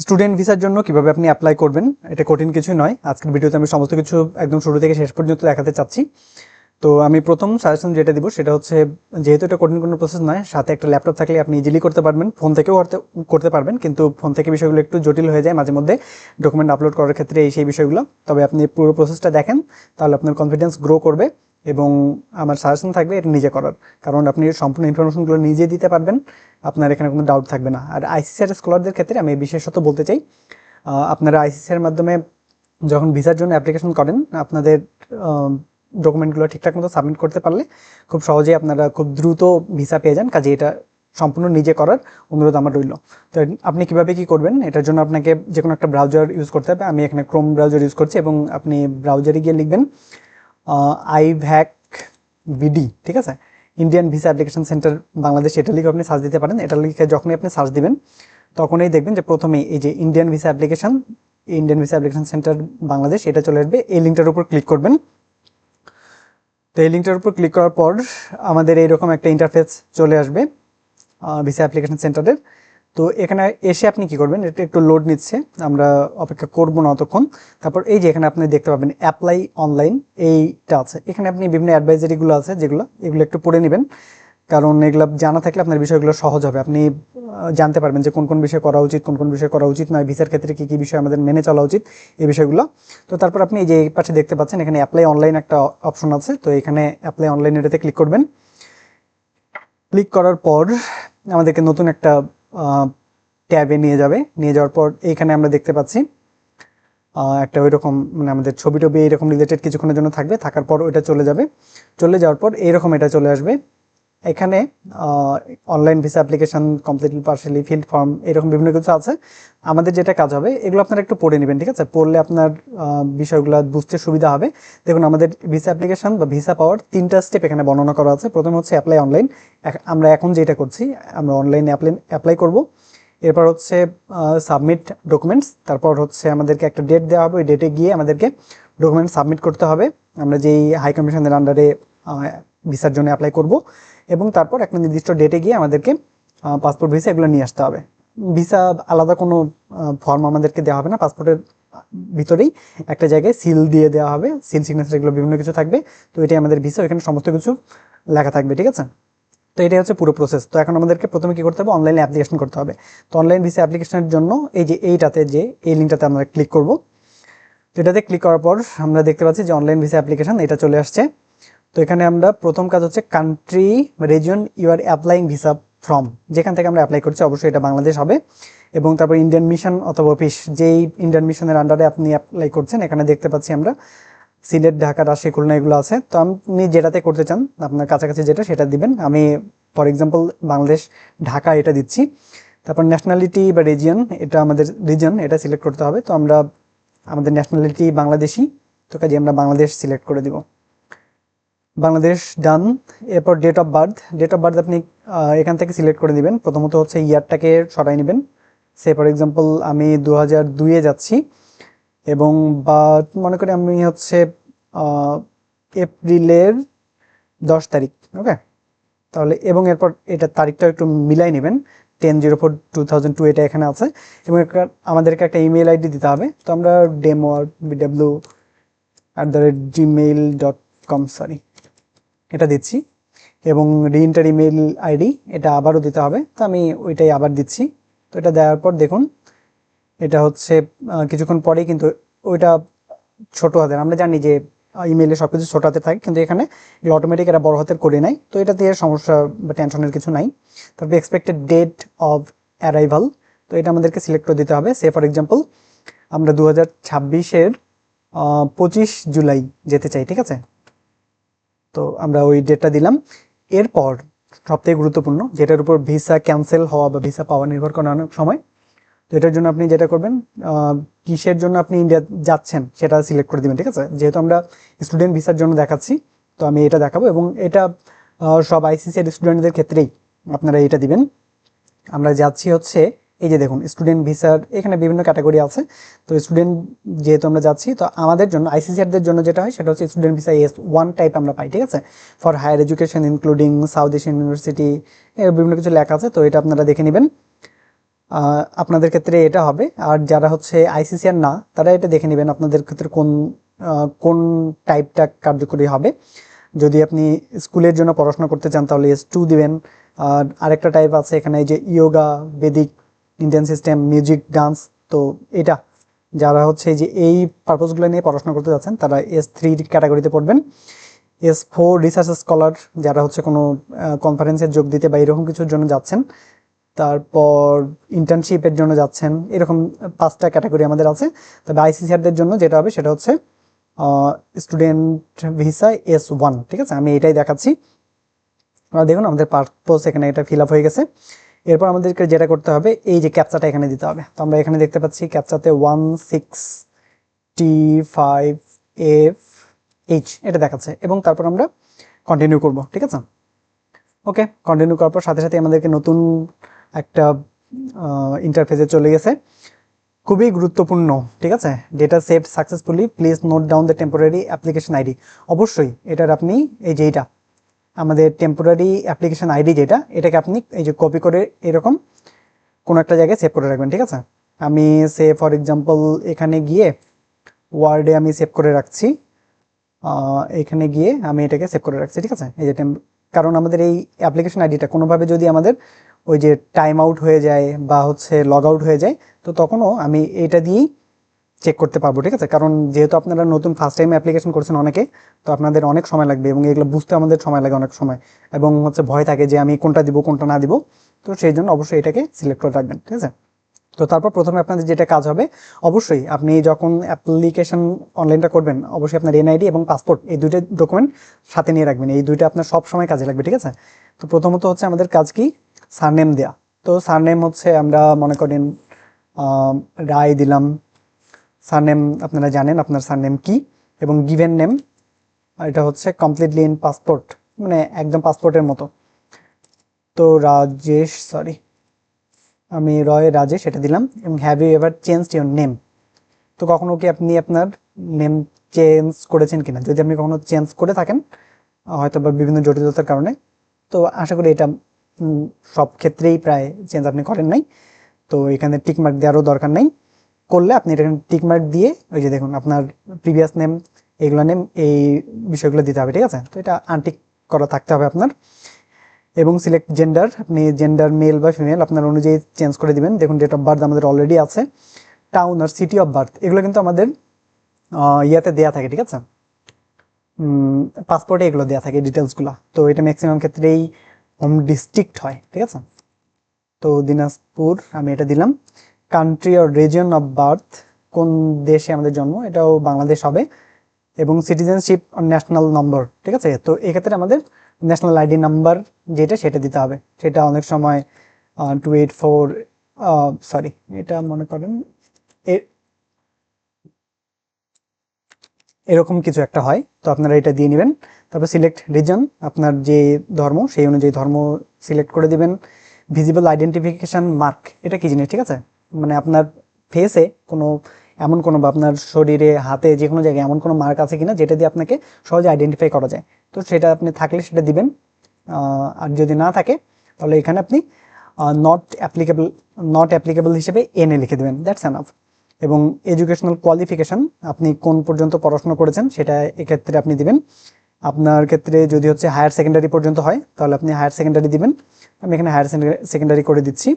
Student ভিসার জন্য কিভাবে আপনি অ্যাপ্লাই করবেন, এটা কঠিন কিছুই নয়। আজকের ভিডিওতে আমি সমস্ত কিছু একদম শুরু থেকে শেষ পর্যন্ত দেখাতে চাচ্ছি। তো আমি প্রথম সাজেশন যেটা দিব সেটা হচ্ছে, যেহেতু এটা কঠিন কোনো প্রসেস নয়, সাথে একটা ল্যাপটপ থাকলে আপনি ইজিলি করতে পারবেন, ফোন থেকেও করতে পারবেন, কিন্তু ফোন থেকে বিষয়গুলো একটু জটিল হয়ে যায় মাঝে মধ্যে ডকুমেন্ট আপলোড করার ক্ষেত্রে, সেই বিষয়গুলো। তবে আপনি পুরো প্রসেসটা দেখেন, তাহলে আপনার কনফিডেন্স গ্রো করবে এবং আমার সাজেশন থাকবে এটা নিজে করার, কারণ আপনি সম্পূর্ণ ইনফরমেশনগুলো নিজে দিতে পারবেন, আপনার এখানে কোনো ডাউট থাকবে না। আর আইসিসিআর স্কলারদের ক্ষেত্রে আমি বিশেষত বলতে চাই, আপনারা আইসিসিআর মাধ্যমে যখন ভিসার জন্য অ্যাপ্লিকেশন করেন, আপনাদের ডকুমেন্টগুলো ঠিকঠাক মতো সাবমিট করতে পারলে খুব সহজেই আপনারা খুব দ্রুত ভিসা পেয়ে যান। কাজে এটা সম্পূর্ণ নিজে করার অনুরোধ আমার রইল। তো আপনি কিভাবে কি করবেন, এটার জন্য আপনাকে যে কোনো একটা ব্রাউজার ইউজ করতে হবে। আমি এখানে ক্রোম ব্রাউজার ইউজ করছি এবং আপনি ব্রাউজারে গিয়ে লিখবেন আইভ্যাক বিডি, ঠিক আছে, Indian visa application centre Bangladesh, এটা লিখে আপনি সার্চ দিতে পারেন। এটা লিখে যখনই আপনি সার্চ দিবেন তখনই দেখবেন যে প্রথমেই এই যে Indian visa application centre Bangladesh, এটা চলে আসবে। এই লিঙ্কটার উপর ক্লিক করবেন। তো এই লিঙ্কটার উপর ক্লিক করার পর আমাদের এইরকম একটা ইন্টারফেস চলে আসবে ভিসা অ্যাপ্লিকেশন সেন্টারের। তো এখানে এসে আপনি কি করবেন, এটা একটু লোড নিচ্ছে, আমরা অপেক্ষা করব না অতক্ষণ। তারপর এই যে এখানে আপনি দেখতে পাবেন অ্যাপ্লাই অনলাইন, এইটা আছে। এখানে আপনি বিভিন্ন অ্যাডভাইজারিগুলো আছে এগুলো একটু পড়ে নেবেন, কারণ এগুলো জানা থাকলে আপনার বিষয়গুলো সহজ হবে। আপনি জানতে পারবেন যে কোন কোন বিষয় করা উচিত, কোন কোন বিষয় করা উচিত নয়, ভিসার ক্ষেত্রে কি কি বিষয় আমাদের মেনে চলা উচিত, এই বিষয়গুলো। তো তারপর আপনি এই যে পাশে দেখতে পাচ্ছেন এখানে অ্যাপ্লাই অনলাইন একটা অপশন আছে। তো এখানে অ্যাপ্লাই অনলাইন এটাতে ক্লিক করবেন। ক্লিক করার পর আমাদেরকে নতুন একটা ট্যাবে নিয়ে যাওয়ার পর এইখানে আমরা দেখতে পাচ্ছি একটা ওইরকম, মানে আমাদের ছবি টবি এরকম রিলেটেড কিছুক্ষণের জন্য থাকবে, থাকার পর ওইটা চলে যাওয়ার পর এইরকম এটা চলে আসবে। এখানে online visa application completely partially filled form, এরকম বিভিন্ন কিছু আছে। আমাদের যেটা কাজ হবে, এগুলো আপনারা একটু পড়ে নেবেন, ঠিক আছে? পড়লে আপনার বিষয়গুলো বুঝতে সুবিধা হবে। দেখুন, আমাদের ভিসা অ্যাপ্লিকেশন বা ভিসা পাওয়ার 3টা স্টেপ এখানে বর্ণনা করা আছে। প্রথম হচ্ছে অ্যাপ্লাই অনলাইন, আমরা এখন যেটা করছি, আমরা অনলাইনে অ্যাপ্লাই করব। এরপর হচ্ছে সাবমিট ডকুমেন্টস, তারপর হচ্ছে আমাদেরকে একটা ডেট দেওয়া হবে, ওই ডেটে গিয়ে আমাদেরকে ডকুমেন্ট সাবমিট করতে হবে, আমরা যেই হাই কমিশনের আন্ডারে ভিসার জন্য অ্যাপ্লাই করব। এবং তারপর একটা নির্দিষ্ট ডেটে গিয়ে আমাদেরকে পাসপোর্ট ভিসা এগুলো নিয়ে আসতে হবে। ভিসা আলাদা কোনো ফর্ম আমাদেরকে দেওয়া হবে না, পাসপোর্টের ভিতরেই একটা জায়গায় সিল দিয়ে দেওয়া হবে, সিল সিগনেচার এগুলো বিভিন্ন কিছু থাকবে। তো এটাই আমাদের ভিসা, এখানে সমস্ত কিছু লেখা থাকবে, ঠিক আছে? তো এটাই হচ্ছে পুরো প্রসেস। তো এখন আমাদেরকে প্রথমে কি করতে হবে, অনলাইনে অ্যাপ্লিকেশন করতে হবে। তো অনলাইন ভিসা অ্যাপ্লিকেশনের জন্য এই যে এই লিঙ্কটাতে আমরা ক্লিক করব। তো এটাতে ক্লিক করার পর আমরা দেখতে পাচ্ছি যে অনলাইন ভিসা অ্যাপ্লিকেশন এটা চলে আসছে। তো এখানে আমরা প্রথম কাজ হচ্ছে country region you are applying visa from, যেখান থেকে আমরা অ্যাপ্লাই করছি অবশ্যই এটা বাংলাদেশ হবে। এবং তারপর ইন্ডিয়ান মিশন অথবা অফিস, যেই ইন্ডিয়ান মিশনের আন্ডারে আপনি অ্যাপ্লাই করছেন, এখানে দেখতে পাচ্ছি আমরা সিলেট, ঢাকা, রাজশাহী, খুলনা এগুলো আছে। তো আপনি যেটাতে করতে চান, আপনার কাছাকাছি যেটা সেটা দিবেন। আমি ফর এক্সাম্পল বাংলাদেশ, ঢাকা এটা দিচ্ছি। তারপর ন্যাশনালিটি বা রিজিয়ন, এটা আমাদের রিজন, এটা সিলেক্ট করতে হবে। তো আমরা আমাদের ন্যাশনালিটি বাংলাদেশি, তো কাজে আমরা বাংলাদেশ সিলেক্ট করে দিব, বাংলাদেশ ডান। এরপর ডেট অফ বার্থ আপনি এখান থেকে সিলেক্ট করে নেবেন। প্রথমত হচ্ছে ইয়ারটাকে সরাই নেবেন। সে ফর এক্সাম্পল আমি 2002-এ যাচ্ছি, এবং বা মনে করি আমি হচ্ছে এপ্রিলের 10 তারিখ, ওকে। তাহলে এবং এরপর এটা তারিখটা একটু মিলাই নেবেন, 10/04/2002 এটা এখানে আছে। এবং আমাদেরকে একটা ইমেল আইডি দিতে হবে। তো আমরা demo@gmail.com, সরি, এটা দিচ্ছি। এবং রিএন্টার ইমেল আইডি এটা আবারও দিতে হবে, তো আমি ওইটাই আবার দিচ্ছি। তো এটা দেওয়ার পর দেখুন, এটা হচ্ছে কিছুক্ষণ পরেই কিন্তু ওইটা ছোট হাতের, আমরা জানি যে ইমেইলে সবকিছু ছোট হাতে থাকে, কিন্তু এখানে এগুলো অটোমেটিক এরা বড় হাতের করে নেয়। তো এটা দিয়ে সমস্যা বা টেনশনের কিছু নাই। তারপরে এক্সপেক্টেড ডেট অফ অ্যারাইভাল, তো এটা আমাদেরকে সিলেক্ট করে দিতে হবে। সে ফর এক্সাম্পল আমরা 2026-এর 25 জুলাই যেতে চাই, ঠিক আছে? তো আমরা ওই ডেটটা দিলাম। এরপর সবথেকে গুরুত্বপূর্ণ, যেটার উপর ভিসা ক্যান্সেল হওয়া বা ভিসা পাওয়া নির্ভর করে অনেক সময়। তো এটার জন্য আপনি যেটা করবেন, কিসের জন্য আপনি ইন্ডিয়া যাচ্ছেন সেটা সিলেক্ট করে দিবেন, ঠিক আছে? যেহেতু আমরা স্টুডেন্ট ভিসার জন্য দেখাচ্ছি, তো আমি এটা দেখাবো। এবং এটা সব আইসিসিআর স্টুডেন্টদের ক্ষেত্রেই আপনারা এটা দিবেন। আমরা যাচ্ছি হচ্ছে, এই যে দেখুন স্টুডেন্ট ভিসার এখানে বিভিন্ন ক্যাটাগরি আছে। তো স্টুডেন্ট যেহেতু আমরা যাচ্ছি, তো আমাদের জন্য আইসিসিআরদের জন্য যেটা হয় সেটা হচ্ছে স্টুডেন্ট ভিসা S1 টাইপ আমরা পাই, ঠিক আছে? For higher education including South Asian university, বিভিন্ন কিছু লেখা আছে, তো এটা আপনারা দেখে নেবেন। আপনাদের ক্ষেত্রে এটা হবে। আর যারা হচ্ছে আইসিসিআর না, তারা এটা দেখে নেবেন আপনাদের ক্ষেত্রে কোন টাইপটা কার্যকরী হবে। যদি আপনি স্কুলের জন্য পড়াশোনা করতে চান তাহলে S2 দিবেন। আর আরেকটা টাইপ আছে এখানে, যে yoga, Vedic, Indian system, music, dance. তো এটা যারা হচ্ছে যে এই পারপোজগুলো নিয়ে পড়াশোনা করতে যাচ্ছেন তারা S3 ক্যাটাগরিতে পড়বেন। S4 রিসার্চ স্কলার, যারা হচ্ছে কোনো কনফারেন্সে যোগ দিতে বা এরকম কিছুর জন্য যাচ্ছেন, তারপর ইন্টার্নশিপের জন্য যাচ্ছেন, এরকম 5টা ক্যাটাগরি আমাদের আছে। তবে আইসিসিআরদের জন্য যেটা হবে সেটা হচ্ছে স্টুডেন্ট ভিসা S1। ঠিক আছে, আমি এটাই দেখাচ্ছি। দেখুন আমাদের পারপোজ এখানে এটা ফিল আপ হয়ে গেছে। এরপর আমাদেরকে যেটা করতে হবে, এই যে ক্যাপচাটা এখানে দিতে হবে। তো আমরা এখানে দেখতে পাচ্ছি ক্যাপচাতে 16T5F H এটা দেখাচ্ছে, এবং তারপর আমরা কন্টিনিউ করব। ঠিক আছে, ওকে। কন্টিনিউ করার পর সাথে সাথে আমাদেরকে নতুন একটা ইন্টারফেসে চলে গেছে। খুবই গুরুত্বপূর্ণ, ঠিক আছে। Data saved successfully, please note down the temporary application ID. অবশ্যই এটার আপনি এই যে এইটা আমাদের টেম্পোরারি অ্যাপ্লিকেশন আইডি যেটা, এটাকে আপনি এই যে কপি করে এরকম কোনো একটা জায়গায় সেভ করে রাখবেন। ঠিক আছে, আমি ফর এক্সাম্পল এখানে গিয়ে ওয়ার্ডে আমি সেভ করে রাখছি। এখানে গিয়ে আমি এটাকে সেভ করে রাখছি। ঠিক আছে, এই যে কারণ আমাদের এই অ্যাপ্লিকেশন আইডিটা কোনোভাবে যদি আমাদের ওই যে টাইম আউট হয়ে যায় বা হচ্ছে লগ আউট হয়ে যায়, তো তখনও আমি এটা দিয়েই চেক করতে পারবো। ঠিক আছে, কারণ যেহেতু আপনারা নতুন ফার্স্ট টাইম অ্যাপ্লিকেশন করছেন অনেকে, তো আপনাদের অনেক সময় লাগবে এবং এগুলো বুঝতে আমাদের সময় লাগে অনেক সময়, এবং হচ্ছে ভয় থাকে যে আমি কোনটা দিব কোনটা না দিব। তো সেই জন্য অবশ্যই এটাকে সিলেক্ট করে রাখবেন। ঠিক আছে, তো তারপর প্রথমে আপনাদের যেটা কাজ হবে, অবশ্যই আপনি যখন অ্যাপ্লিকেশন অনলাইনটা করবেন, অবশ্যই আপনার এনআইডি এবং পাসপোর্ট এই দুইটা ডকুমেন্ট সাথে নিয়ে রাখবেন। এই দুইটা আপনার সব সময় কাজে লাগবে। ঠিক আছে, তো প্রথমত হচ্ছে আমাদের কাজ কি, সারনেম দেয়া। তো সারনেম হচ্ছে আমরা মনে করেন রায় দিলাম। সারনেম আপনারা জানেন আপনার সারনেম কি, এবং গিভেন নেম এটা হচ্ছে কমপ্লিটলি ইন পাসপোর্ট, মানে একদম পাসপোর্টের মতো। তো রাজেশ, সরি, আমি রয় রাজেশ এটা দিলাম। এবং have you ever changed your name, তো কখনো কি আপনি আপনার নেম চেঞ্জ করেছেন কিনা। যদি আপনি কখনো চেঞ্জ করে থাকেন, হয়তো বা বিভিন্ন জটিলতার কারণে, তো আশা করি এটা সব ক্ষেত্রেই প্রায় চেঞ্জ আপনি করেন নাই, তো এখানে টিকমার্ক দেওয়ারও দরকার নেই। করলে আপনি এটা টিকমার্ক দিয়ে ওই যে দেখুন আপনার প্রিভিয়াস নেম, এগুলো নেম, এই বিষয়গুলো দিতে হবে। ঠিক আছে, তো এটা আনটিক করা থাকতে হবে আপনার। এবং সিলেক্ট জেন্ডার, আপনি জেন্ডার মেল বা ফিমেল আপনার অনুযায়ী চেঞ্জ করে দিবেন। দেখুন ডেট অফ বার্থ আমাদের অলরেডি আছে। টাউন আর সিটি অফ বার্থ এগুলো কিন্তু আমাদের ইয়াতে দেয়া থাকে। ঠিক আছে, পাসপোর্টে এগুলো দেওয়া থাকে ডিটেলসগুলো। তো এটা ম্যাক্সিমাম ক্ষেত্রেই হোম ডিস্ট্রিক্ট হয়। ঠিক আছে, তো দিনাজপুর আমি এটা দিলাম। Country or region of birth, কোন দেশে আমাদের জন্ম, এটাও বাংলাদেশ হবে। এবং সিটিজেনশিপ অর ন্যাশনাল নম্বর। ঠিক আছে, তো এক্ষেত্রে আমাদের ন্যাশনাল আইডি নাম্বার যেটা সেটা দিতে হবে। সেটা অনেক সময় 284, সরি এটা মনে করেন এরকম কিছু একটা হয়, তো আপনারা এটা দিয়ে নেবেন। তারপর সিলেক্ট রিজন, আপনার যে ধর্ম সেই অনুযায়ী ধর্ম সিলেক্ট করে দিবেন। ভিজিবল আইডেন্টিফিকেশন মার্ক, এটা কি জিনিস। ঠিক আছে, মানে আপনার ফেসে কোনো এমন কোনো বা আপনার শরীরে, হাতে, যে কোনো জায়গায় এমন কোনো মার্ক আছে কিনা যেটা দিয়ে আপনাকে সহজে আইডেন্টিফাই করা যায়। তো সেটা আপনি থাকলে সেটা দিবেন। আর যদি না থাকে তাহলে এখানে আপনি নট অ্যাপ্লিকেবল, নট অ্যাপ্লিকেবল হিসেবে এনে লিখে দেবেন, দ্যাটস এনাফ। এবং এডুকেশনাল কোয়ালিফিকেশন, আপনি কোন পর্যন্ত পড়াশোনা করেছেন সেটা এক্ষেত্রে আপনি দিবেন। আপনার ক্ষেত্রে যদি হচ্ছে হায়ার সেকেন্ডারি পর্যন্ত হয় তাহলে আপনি হায়ার সেকেন্ডারি দিবেন। আমি এখানে হায়ার সেকেন্ডারি করে দিচ্ছি।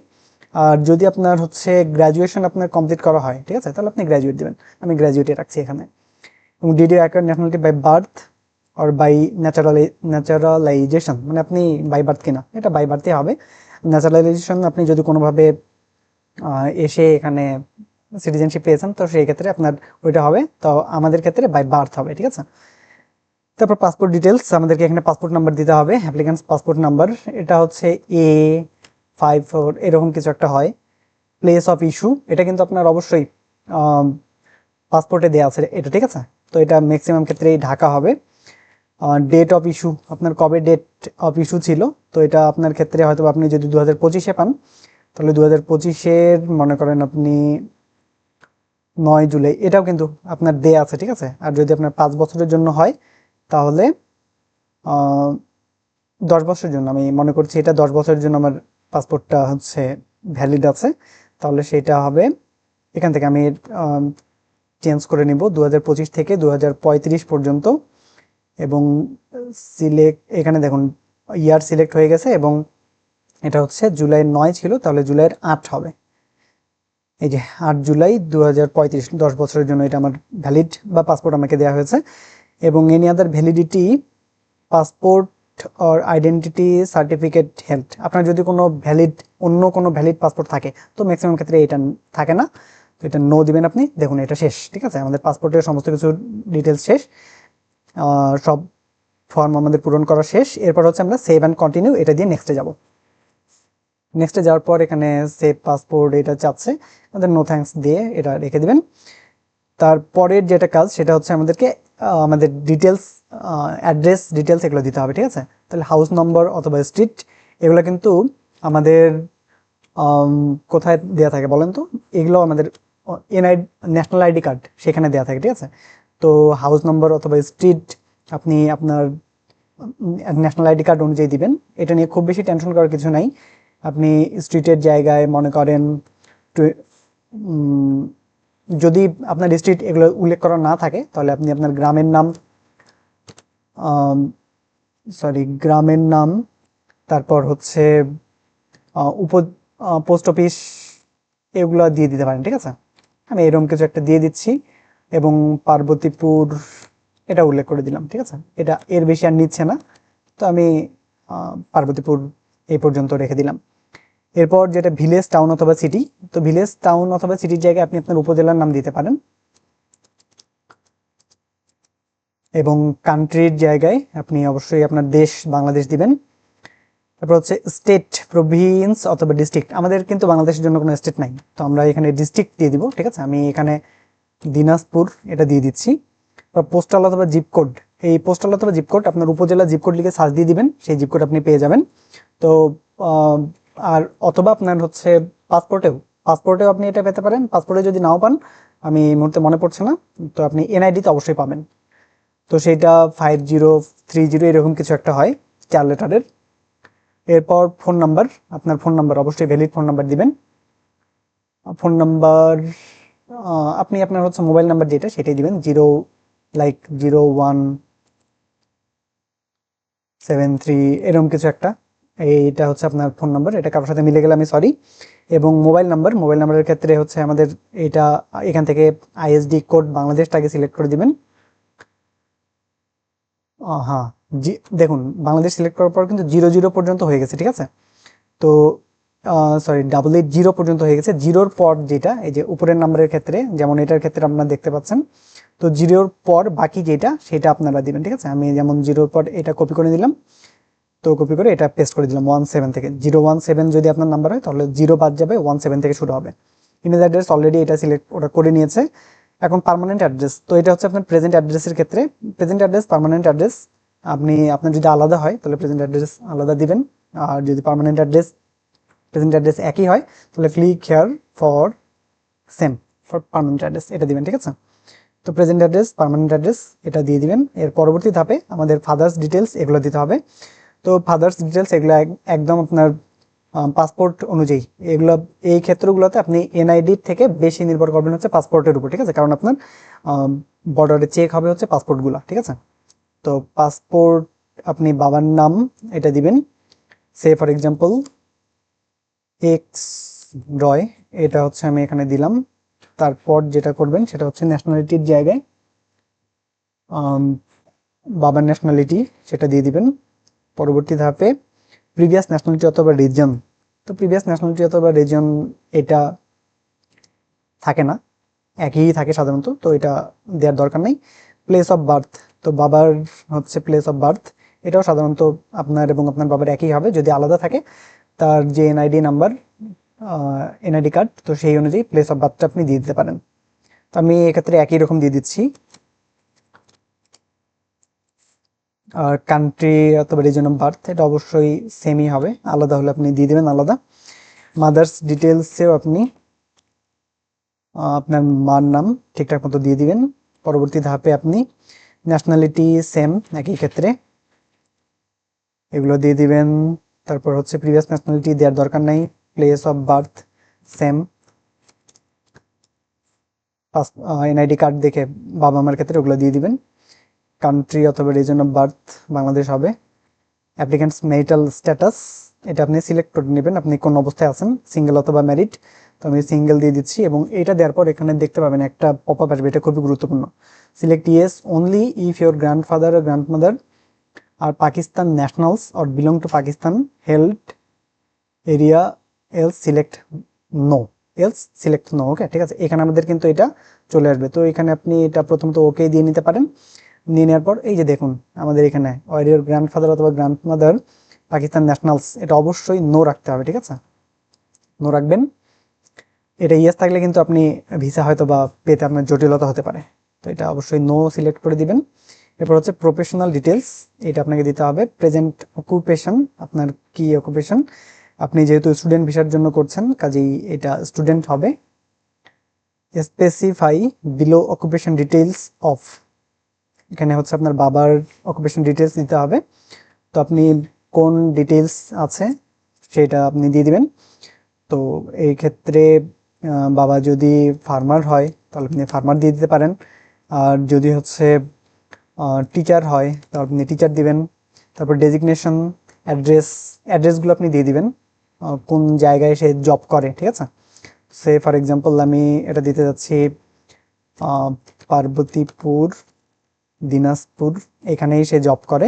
আর যদি আপনার হচ্ছে গ্র্যাজুয়েশন আপনার কমপ্লিট করা হয়, ঠিক আছে, তাহলে আপনি গ্র্যাজুয়েট দিবেন। আমি গ্র্যাজুয়েটে রাখছি এখানে। এবং did you acquire nationality by birth or by naturalisation, মানে আপনি বাই বার্থ কিনা, এটা বাই বার্থই হবে। ন্যাচারালাইজেশন আপনি যদি কোনোভাবে এসে এখানে সিটিজেনশিপ পেয়েছেন, তো সেই ক্ষেত্রে আপনার ওইটা হবে। তো আমাদের ক্ষেত্রে বাই বার্থ হবে। ঠিক আছে, তারপর পাসপোর্ট ডিটেলস, আমাদেরকে এখানে পাসপোর্ট নাম্বার দিতে হবে। অ্যাপ্লিক্যান্টস পাসপোর্ট নাম্বার, এটা হচ্ছে A54 এরকম কিছু একটা হয়। প্লেস অফ ইস্যু, এটা কিন্তু আপনার অবশ্যই পাসপোর্টে দেওয়া আছে এটা। ঠিক আছে, তো এটা ম্যাক্সিমাম ক্ষেত্রেই ঢাকা হবে। ডেট অফ ইস্যু, আপনার কবে ডেট অফ ইস্যু ছিল, তো এটা আপনার ক্ষেত্রে হয়তো আপনি যদি 2025-এ পান তাহলে 2025-এর মনে করেন আপনি 9 জুলাই, এটাও কিন্তু আপনার দেয়া আছে। ঠিক আছে, আর যদি আপনার 5 বছরের জন্য হয় তাহলে 10 বছরের জন্য, আমি মনে করছি এটা 10 বছরের জন্য আমার পাসপোর্টটা হচ্ছে ভ্যালিড আছে। তাহলে সেটা হবে এখান থেকে আমি চেঞ্জ করে নিব 2025 থেকে 2035 পর্যন্ত, এবং সিলেক্ট এখানে দেখুন ইয়ার সিলেক্ট হয়ে গেছে, এবং এটা হচ্ছে জুলাই 9 ছিল, তাহলে জুলাইয়ের 8 হবে। এই যে 8 জুলাই 2035, 10 বছরের জন্য এটা আমার ভ্যালিড বা পাসপোর্ট আমাকে দেওয়া হয়েছে। এবং any other validity passport or identity certificate held, আপনার যদি কোনো ভ্যালিড অন্য কোনো ভ্যালিড পাসপোর্ট থাকে তো ম্যাক্সিমাম ক্ষেত্রে এটা থাকে না, তো এটা নো দিবেন আপনি। দেখুন এটা শেষ, ঠিক আছে, আমাদের পাসপোর্টের সমস্ত কিছু ডিটেলস শেষ, সব ফর্ম আমাদের পূরণ করা শেষ। এরপর হচ্ছে আমরা সেভ অ্যান্ড কন্টিনিউ এটা দিয়ে নেক্সটে যাব। নেক্সটে যাওয়ার পর এখানে সেভ পাসপোর্ট এটা চাচ্ছে, আমাদের নো থ্যাঙ্কস দিয়ে এটা রেখে দিবেন। তারপরের যেটা কাজ সেটা হচ্ছে আমাদেরকে আমাদের ডিটেলস, অ্যাড্রেস ডিটেলস এগুলো দিতে হবে, ঠিক আছে। তাহলে হাউস নম্বর অথবা স্ট্রিট এগুলো কিন্তু আমাদের কোথায় দেওয়া থাকে বলেন তো, এগুলো আমাদের এনআই ন্যাশনাল আইডি কার্ড সেখানে দেওয়া থাকে, ঠিক আছে। তো হাউস নম্বর অথবা স্ট্রিট আপনি আপনার ন্যাশনাল আইডি কার্ড অনুযায়ী দিবেন, এটা নিয়ে খুব বেশি টেনশন করার কিছু নাই। আপনি স্ট্রিটের জায়গায় মনে করেন যদি আপনার স্ট্রিট এগুলো উল্লেখ করা না থাকে তাহলে আপনি আপনার গ্রামের নাম, গ্রামের নাম, তারপর হচ্ছে উপ পোস্ট অফিস এগুলো দিয়ে দিতে পারেন, ঠিক আছে। আমি এরকম কিছু একটা দিয়ে দিচ্ছি, এবং পার্বতীপুর এটা উল্লেখ করে দিলাম, ঠিক আছে। এটা এর বেশি আর নিচ্ছে না, তো আমি পার্বতীপুর এই পর্যন্ত রেখে দিলাম। এরপর যেটা ভিলেজ টাউন অথবা সিটি, তো ভিলেজ টাউন অথবা সিটির জায়গায় আপনি আপনার উপজেলার নাম দিতে পারেন, এবং কান্ট্রির জায়গায় আপনি অবশ্যই আপনার দেশ বাংলাদেশ দিবেন। তারপর হচ্ছে স্টেট, প্রভিন্স অথবা ডিস্ট্রিক্ট, আমাদের কিন্তু বাংলাদেশের জন্য কোনো স্টেট নাই, তো আমরা এখানে ডিস্ট্রিক্ট দিয়ে দিব, ঠিক আছে। আমি এখানে দিনাজপুর এটা দিয়ে দিচ্ছি। পোস্টাল অথবা জিপ কোড, এই পোস্টাল অথবা জিপ কোড আপনার উপজেলা জিপ কোড লিখে সার্চ দিয়ে দিবেন, সেই জিপ কোড আপনি পেয়ে যাবেন। তো আর অথবা আপনার হচ্ছে পাসপোর্টেও আপনি এটা পেতে পারেন, পাসপোর্টে যদি নাও পান, আমি এই মুহূর্তে মনে পড়ছে না, তো আপনি এনআইডি তো অবশ্যই পাবেন। তো সেইটা 5030 এরকম কিছু একটা হয়, 4 লেটারের। এরপর ফোন নাম্বার, আপনার ফোন নাম্বার অবশ্যই ভ্যালিড ফোন নাম্বার দিবেন। ফোন নাম্বার আপনি আপনার হচ্ছে মোবাইল নাম্বার যেটা সেটাই দিবেন, 0173 এরকম কিছু একটা, এইটা হচ্ছে আপনার ফোন নাম্বার। এটা কারোর সাথে মিলে গেলে আমি সরি। এবং মোবাইল নাম্বারের ক্ষেত্রে হচ্ছে আমাদের এটা এখান থেকে আইএসডি কোড বাংলাদেশটাকে সিলেক্ট করে দিবেন। হ্যাঁ, দেখুন বাংলাদেশ সিলেক্ট করার পর কিন্তু 00 পর্যন্ত হয়ে গেছে, ঠিক আছে। তো 880 পর্যন্ত হয়ে গেছে। জিরোর পর যেটা এই যে উপরের নাম্বারের ক্ষেত্রে, যেমন এটার ক্ষেত্রে আপনারা দেখতে পাচ্ছেন, তো জিরোর পর বাকি যেটা সেটা আপনারা দিবেন, ঠিক আছে। আমি যেমন জিরোর পর এটা কপি করে দিলাম, তো কপি করে এটা পেস্ট করে দিলাম 17 থেকে। 017 যদি আপনার নাম্বার হয় তাহলে 0 বাদ যাবে, 17 থেকে শুরু হবে। ইমেল অ্যাড্রেস অলরেডি এটা সিলেক্ট ওটা করে নিয়েছে। এখন পার্মানেন্ট অ্যাড্রেস, তো এটা হচ্ছে আপনার প্রেজেন্ট অ্যাড্রেসের ক্ষেত্রে, প্রেজেন্ট অ্যাড্রেস পার্মানেন্ট অ্যাড্রেস আপনার যদি আলাদা হয় তাহলে প্রেজেন্ট অ্যাড্রেস আলাদা দিবেন, আর যদি পার্মানেন্ট অ্যাড্রেস প্রেজেন্ট অ্যাড্রেস একই হয় তাহলে click here for same for permanent address এটা দিবেন, ঠিক আছে। তো প্রেজেন্ট অ্যাড্রেস পার্মানেন্ট অ্যাড্রেস এটা দিয়ে দিবেন। এর পরবর্তী ধাপে আমাদের ফাদার্স ডিটেলস এগুলো দিতে হবে। তো ফাদার্স ডিটেলস এগুলো একদম আপনার পাসপোর্ট অনুযায়ী, এগুলো এই ক্ষেত্রগুলোতে আপনি এনআইডি থেকে বেশি নির্ভর করবেন হচ্ছে পাসপোর্টের উপর, ঠিক আছে, কারণ আপনার বর্ডারে চেক হবে হচ্ছে পাসপোর্টগুলো, ঠিক আছে। তো পাসপোর্ট আপনি বাবার নাম এটা দিবেন, সে ফর এক্সাম্পল এক্স রয়, এটা হচ্ছে আমি এখানে দিলাম। তারপর যেটা করবেন সেটা হচ্ছে ন্যাশনালিটির জায়গায় বাবার ন্যাশনালিটি সেটা দিয়ে দিবেন। পরবর্তী ধাপে প্রিভিয়াস ন্যাশনালিটি অথবা রিজন, তো প্রিভিয়াস ন্যাশনালিটি অথবা রিজন এটা থাকে না, একই থাকে সাধারণত, তো এটা দেওয়ার দরকার নেই। প্লেস অফ বার্থ, তো বাবার হচ্ছে প্লেস অফ বার্থ, এটাও সাধারণত আপনার এবং আপনার বাবার একই হবে, যদি আলাদা থাকে তার যে এনআইডি নাম্বার, এনআইডি কার্ড, তো সেই অনুযায়ী প্লেস অফ বার্থটা আপনি দিয়ে দিতে পারেন। তো আমি এক্ষেত্রে একই রকম দিয়ে দিচ্ছি। আর কান্ট্রি অথবা রিজন অফ বার্থ এটা অবশ্যই সেমই হবে, আলাদা হলে আপনি দিয়ে দেবেন আলাদা। মাদার্স ডিটেলসেও আপনি আপনার মার নাম ঠিকঠাক মতো দিয়ে দিবেন। পরবর্তী ধাপে আপনি ন্যাশনালিটি সেম একই ক্ষেত্রে এগুলো দিয়ে দিবেন। তারপর হচ্ছে প্রিভিয়াস ন্যাশনালিটি দেওয়ার দরকার নাই, place of birth same, NID card দেখে বাবা মার ক্ষেত্রে ওগুলো দিয়ে দিবেন। কান্ট্রি অথবা রিজন অফ বার্থ বাংলাদেশ হবে। অ্যাপ্লিক্যান্টস মেরিটাল স্ট্যাটাস এটা আপনি সিলেক্ট করে নেবেন, আপনি কোন অবস্থায় আছেন, সিঙ্গেল অথবা ম্যারিড। তো আমি সিঙ্গেল দিয়ে দিচ্ছি এবং এটা দেওয়ার পর এখানে দেখতে পাবেন একটা পপ আপ আসবে, এটা খুবই গুরুত্বপূর্ণ। Select yes only if your grandfather or grandmother are Pakistan nationals or belong to Pakistan held area, else select no, else select no. Okay, ঠিক আছে, এখানে আমাদের কিন্তু এটা চলে আসবে। তো এখানে আপনি এটা প্রথমত ওকে দিয়ে নিতে পারেন। নিয়ে নেওয়ার পর এই যে দেখুন আমাদের এখানে ওয়ার ইউর গ্র্যান্ডফাদার অথবা গ্র্যান্ডমাদার পাকিস্তান ন্যাশনালস, এটা অবশ্যই নো রাখতে হবে, ঠিক আছে, নো রাখবেন। এটা ইয়েস থাকলে কিন্তু আপনি ভিসা হয়তো বা পেতে আপনার জটিলতা হতে পারে, তো এটা অবশ্যই নো সিলেক্ট করে দিবেন। এরপর হচ্ছে প্রফেশনাল ডিটেলস, এটা আপনাকে দিতে হবে। প্রেজেন্ট অকুপেশন, আপনার কি অকুপেশন, আপনি যেহেতু স্টুডেন্ট ভিসার জন্য করছেন কাজেই এটা স্টুডেন্ট হবে। Specify below occupation details of, এখানে হচ্ছে আপনার বাবার অকুপেশন ডিটেলস দিতে হবে। তো আপনি কোন ডিটেলস আছে সেটা আপনি দিয়ে দিবেন। তো এই ক্ষেত্রে বাবা যদি ফার্মার হয় তাহলে আপনি ফার্মার দিয়ে দিতে পারেন, আর যদি হচ্ছে টিচার হয় তাহলে আপনি টিচার দিবেন। তারপর ডেজিগনেশন, অ্যাড্রেসগুলো আপনি দিয়ে দিবেন, কোন জায়গায় সে জব করে, ঠিক আছে। সে ফর এক্সাম্পল আমি এটা দিতে যাচ্ছি পার্বতীপুর, দিনাজপুর, এখানেই সে জব করে।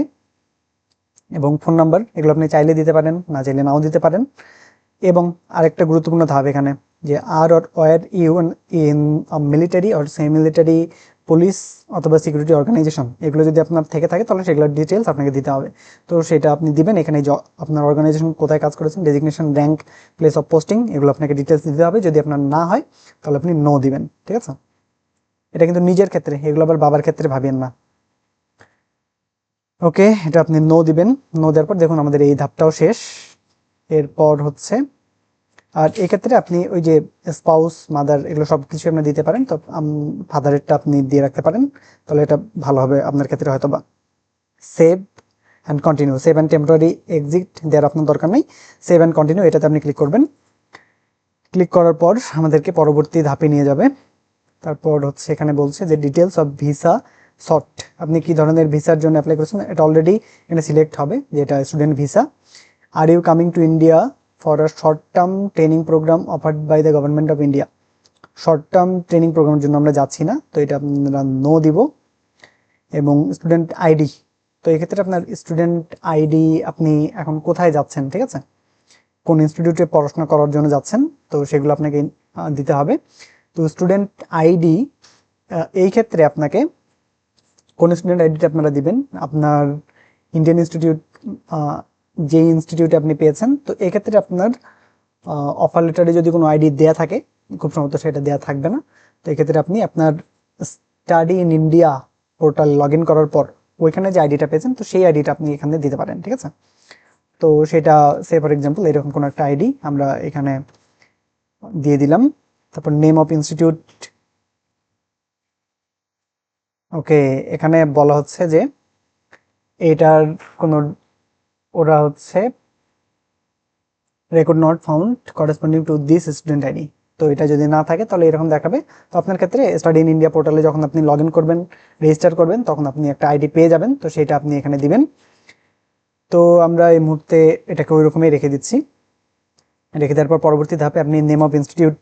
এবং ফোন নাম্বার এগুলো আপনি চাইলে দিতে পারেন, না চাইলে নাও দিতে পারেন। এবং আরেকটা গুরুত্বপূর্ণ ধাপ এখানে যে are or were you in military or semi military, police অথবা সিকিউরিটি অর্গানাইজেশন, এগুলো যদি আপনার থেকে থাকে তাহলে সেগুলোর ডিটেলস আপনাকে দিতে হবে। তো সেটা আপনি দিবেন এখানে, আপনার অর্গানাইজেশন কোথায় কাজ করেছেন, designation, rank, place of posting, এগুলো আপনাকে ডিটেলস দিতে হবে। যদি আপনার না হয় তাহলে আপনি নো দিবেন, ঠিক আছে। এটা কিন্তু নিজের ক্ষেত্রে, এগুলো আবার বাবার ক্ষেত্রে ভাবিয়েন না। ওকে, এটা আপনি নো দিবেন। নো দেওয়ার পর দেখুন আমাদের এই ধাপটাও শেষ। এরপর হচ্ছে আর এক্ষেত্রে আপনি ওই যে স্পাউস, মাদার, এগুলো সব কিছু আপনি দিতে পারেন। তো ফাদারেরটা আপনি দিয়ে রাখতে পারেন, তাহলে এটা ভালো হবে আপনার ক্ষেত্রে হয়তো বা। Save and continue, save and temporary exit দেওয়ার আপনার দরকার নেই। সেভ অ্যান্ড কন্টিনিউ এটাতে আপনি ক্লিক করবেন। ক্লিক করার পর আমাদেরকে পরবর্তী ধাপে নিয়ে যাবে। তারপর হচ্ছে এখানে বলছে যে ডিটেলস অফ ভিসা শর্ট, আপনি কি ধরনের ভিসার জন্য অ্যাপ্লাই করেছেন, এটা অলরেডি এখানে সিলেক্ট হবে যে এটা student visa. Are you coming to India for a short term training programme offered by the government of India, short term training প্রোগ্রামের জন্য আমরা যাচ্ছি না, তো এটা আপনারা নো দিব। এবং স্টুডেন্ট আইডি, তো এক্ষেত্রে আপনার স্টুডেন্ট আইডি, আপনি এখন কোথায় যাচ্ছেন, ঠিক আছে, কোন ইনস্টিটিউটে পড়াশোনা করার জন্য যাচ্ছেন, তো সেগুলো আপনাকে দিতে হবে। তো স্টুডেন্ট আইডি, এই ক্ষেত্রে আপনাকে কোন স্টুডেন্ট আইডিটা আপনারা দিবেন, আপনার ইন্ডিয়ান ইনস্টিটিউট, যে ইনস্টিটিউটে আপনি পেয়েছেন, তো এক্ষেত্রে আপনার অফার লেটারে যদি কোনো আইডি দেয়া থাকে, খুব সম্ভবত সেটা দেয়া থাকবে না। তো এক্ষেত্রে আপনি আপনার study in India portal log in করার পর ওইখানে যে আইডিটা পেয়েছেন, তো সেই আইডিটা আপনি এখানে দিতে পারেন, ঠিক আছে। তো সেটা সে ফর এক্সাম্পল এরকম কোনো একটা আইডি আমরা এখানে দিয়ে দিলাম। তারপর নেম অফ ইনস্টিটিউট, ওকে, এখানে বলা হচ্ছে যে এটার কোনো, ওরা হচ্ছে record not found corresponding to this student ID, তো এটা যদি না থাকে তাহলে এরকম দেখাবে। তো আপনার ক্ষেত্রে স্টাডি ইন ইন্ডিয়া পোর্টালে যখন আপনি লগ ইন করবেন, রেজিস্টার করবেন, তখন আপনি একটা আইডি পেয়ে যাবেন, তো সেটা আপনি এখানে দিবেন। তো আমরা এই মুহূর্তে এটাকে ওই রকমই রেখে দিচ্ছি। রেখে দেওয়ার পর পরবর্তী ধাপে আপনি name of institute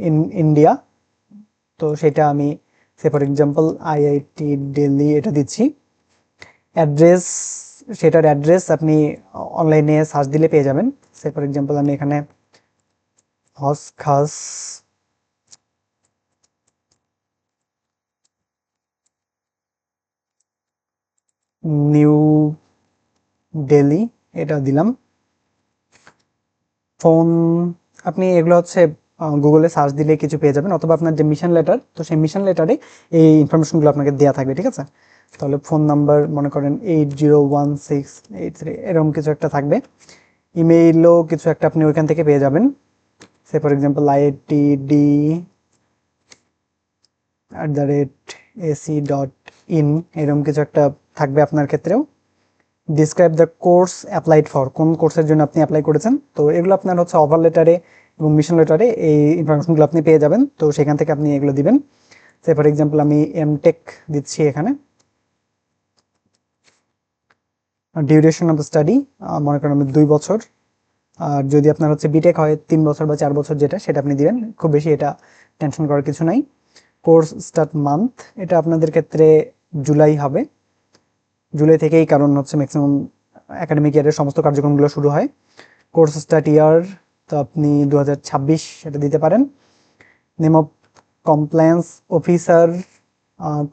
in India, তো সেটা আমি সে ফর এক্সাম্পল আইআইটি দিল্লি এটা দিচ্ছি। অ্যাড্রেস, সেটার অ্যাড্রেস আপনি অনলাইনে সার্চ দিলে পেয়ে যাবেন। সে ফর এক্সাম্পল আমি এখানে হস খাস নিউ দিল্লি এটা দিলাম। ফোন, আপনি এগুলো হচ্ছে গুগলে সার্চ দিলে কিছু পেয়ে যাবেন, অথবা আপনার যে মিশন লেটার, তো সেই মিশন লেটারে এই ইনফরমেশনগুলো আপনাকে দেওয়া থাকবে, ঠিক আছে। তাহলে ফোন নাম্বার মনে করেন 801683 এরকম কিছু একটা থাকবে। ইমেইলও কিছু একটা আপনি ওইখান থেকে পেয়ে যাবেন, সে ফর এক্সাম্পল iitd@ac.in এরকম কিছু একটা থাকবে আপনার ক্ষেত্রেও। Describe the course applied for, কোন কোর্সের জন্য আপনি অ্যাপ্লাই করেছেন, তো এগুলো আপনার হচ্ছে অফার লেটারে এবং মিশন লেটারে এই ইনফরমেশনগুলো আপনি পেয়ে যাবেন, তো সেখান থেকে আপনি এগুলো দিবেন। সে ফর এক্সাম্পল আমি এমটেক দিচ্ছি এখানে। ডিউরেশন অফ স্টাডি মনে করেন আমি 2 বছর, আর যদি আপনার হচ্ছে বিটেক হয় 3 বছর বা 4 বছর, যেটা সেটা আপনি দিবেন, খুব বেশি এটা টেনশন করার কিছু নাই। কোর্স স্টার্ট মান্থ, এটা আপনাদের ক্ষেত্রে জুলাই হবে, জুলাই থেকেই, কারণ হচ্ছে ম্যাক্সিমাম একাডেমিক ইয়ারের সমস্ত কার্যক্রমগুলো শুরু হয়। কোর্স স্টার্ট ইয়ার, তো আপনি 2026 এটা দিতে পারেন। Name of compliance officer,